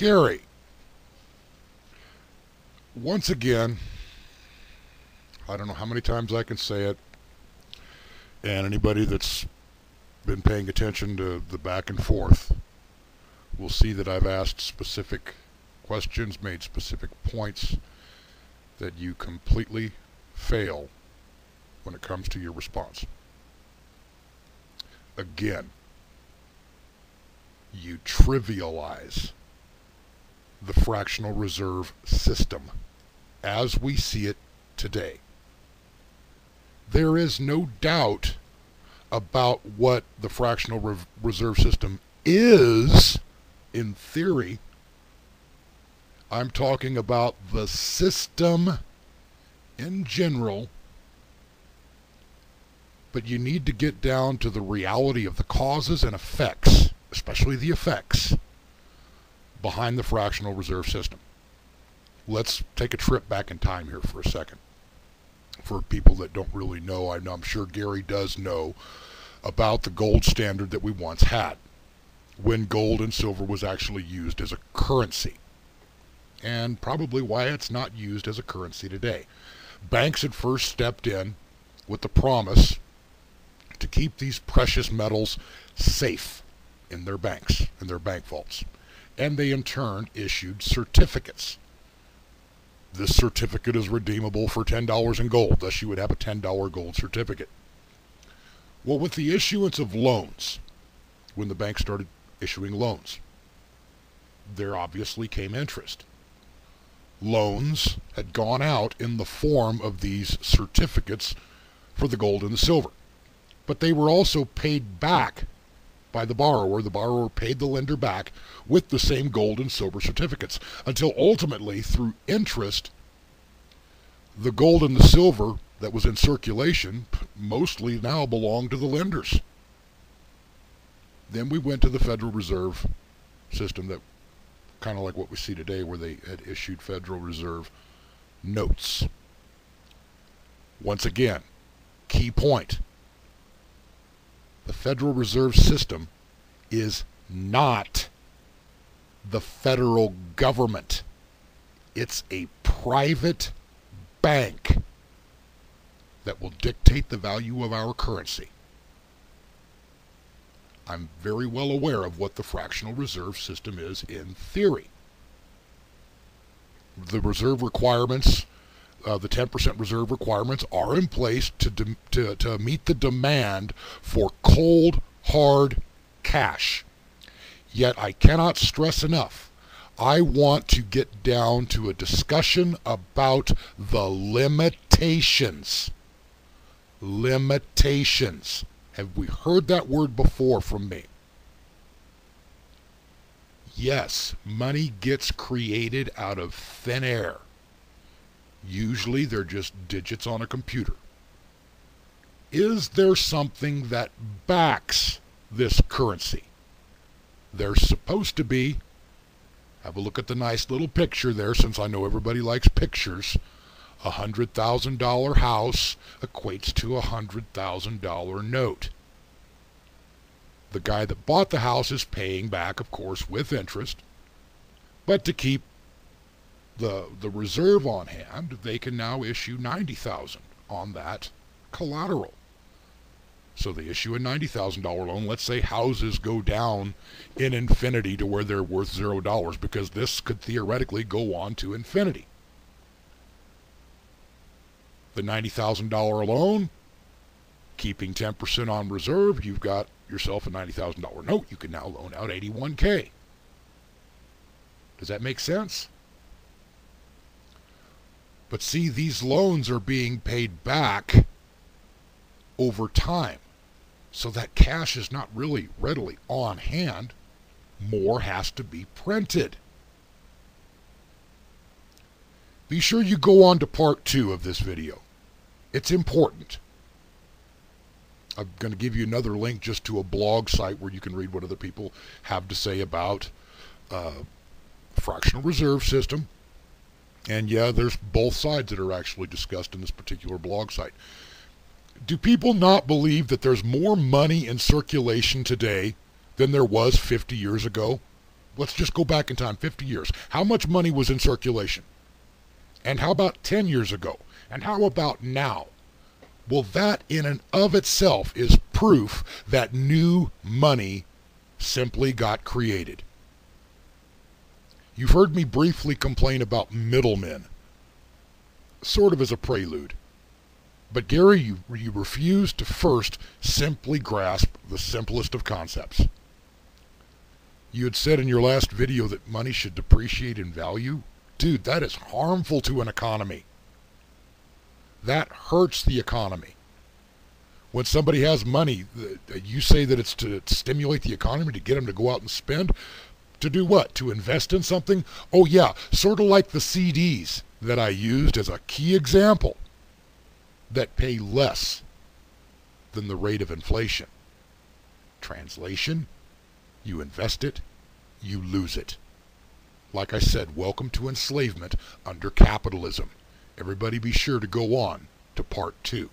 Gary, once again, I don't know how many times I can say it, and anybody that's been paying attention to the back and forth will see that I've asked specific questions, made specific points, that you completely fail when it comes to your response. Again, you trivialize the fractional reserve system as we see it today. There is no doubt about what the fractional reserve system is in theory. I'm talking about the system in general, but you need to get down to the reality of the causes and effects, especially the effects, behind the fractional reserve system. Let's take a trip back in time here for a second. For people that don't really know, I'm sure Gary does know about the gold standard that we once had, when gold and silver was actually used as a currency, and probably why it's not used as a currency today. Banks had first stepped in with the promise to keep these precious metals safe in their banks, in their bank vaults, and they in turn issued certificates. This certificate is redeemable for $10 in gold, thus you would have a $10 gold certificate. Well, with the issuance of loans, when the bank started issuing loans, there obviously came interest. Loans had gone out in the form of these certificates for the gold and the silver, but they were also paid back by the borrower. The borrower paid the lender back with the same gold and silver certificates, until ultimately, through interest, the gold and the silver that was in circulation mostly now belonged to the lenders. Then we went to the Federal Reserve system, that kind of like what we see today, where they had issued Federal Reserve notes. Once again, key point: the Federal Reserve System is not the federal government. It's a private bank that will dictate the value of our currency. I'm very well aware of what the fractional reserve system is in theory. The reserve requirements, the 10% reserve requirements, are in place to meet the demand for cold, hard cash. Yet I cannot stress enough, I want to get down to a discussion about the limitations. Limitations. Have we heard that word before from me? Yes, money gets created out of thin air. Usually they're just digits on a computer. Is there something that backs this currency? There's supposed to be. Have a look at the nice little picture there, since I know everybody likes pictures. A $100,000 house equates to a $100,000 note. The guy that bought the house is paying back, of course, with interest. But to keep the reserve on hand, they can now issue $90,000 on that collateral. So they issue a $90,000 loan. Let's say houses go down in infinity to where they're worth $0, because this could theoretically go on to infinity. The $90,000 loan, keeping 10% on reserve, you've got yourself a $90,000 note. You can now loan out $81K. Does that make sense? But see, these loans are being paid back over time, so that cash is not really readily on hand. More has to be printed. Be sure you go on to part 2 of this video. It's important. I'm going to give you another link just to a blog site where you can read what other people have to say about fractional reserve system. And yeah, there's both sides that are actually discussed in this particular blog site. Do people not believe that there's more money in circulation today than there was 50 years ago? Let's just go back in time 50 years. How much money was in circulation? And how about 10 years ago? And how about now? Well, that in and of itself is proof that new money simply got created. You've heard me briefly complain about middlemen, sort of as a prelude. But Gary, you refuse to first simply grasp the simplest of concepts. You had said in your last video that money should depreciate in value. Dude, that is harmful to an economy. That hurts the economy. When somebody has money, you say that it's to stimulate the economy, to get them to go out and spend. To do what? To invest in something? Oh yeah, sort of like the CDs that I used as a key example that pay less than the rate of inflation. Translation, you invest it, you lose it. Like I said, welcome to enslavement under capitalism. Everybody be sure to go on to part 2.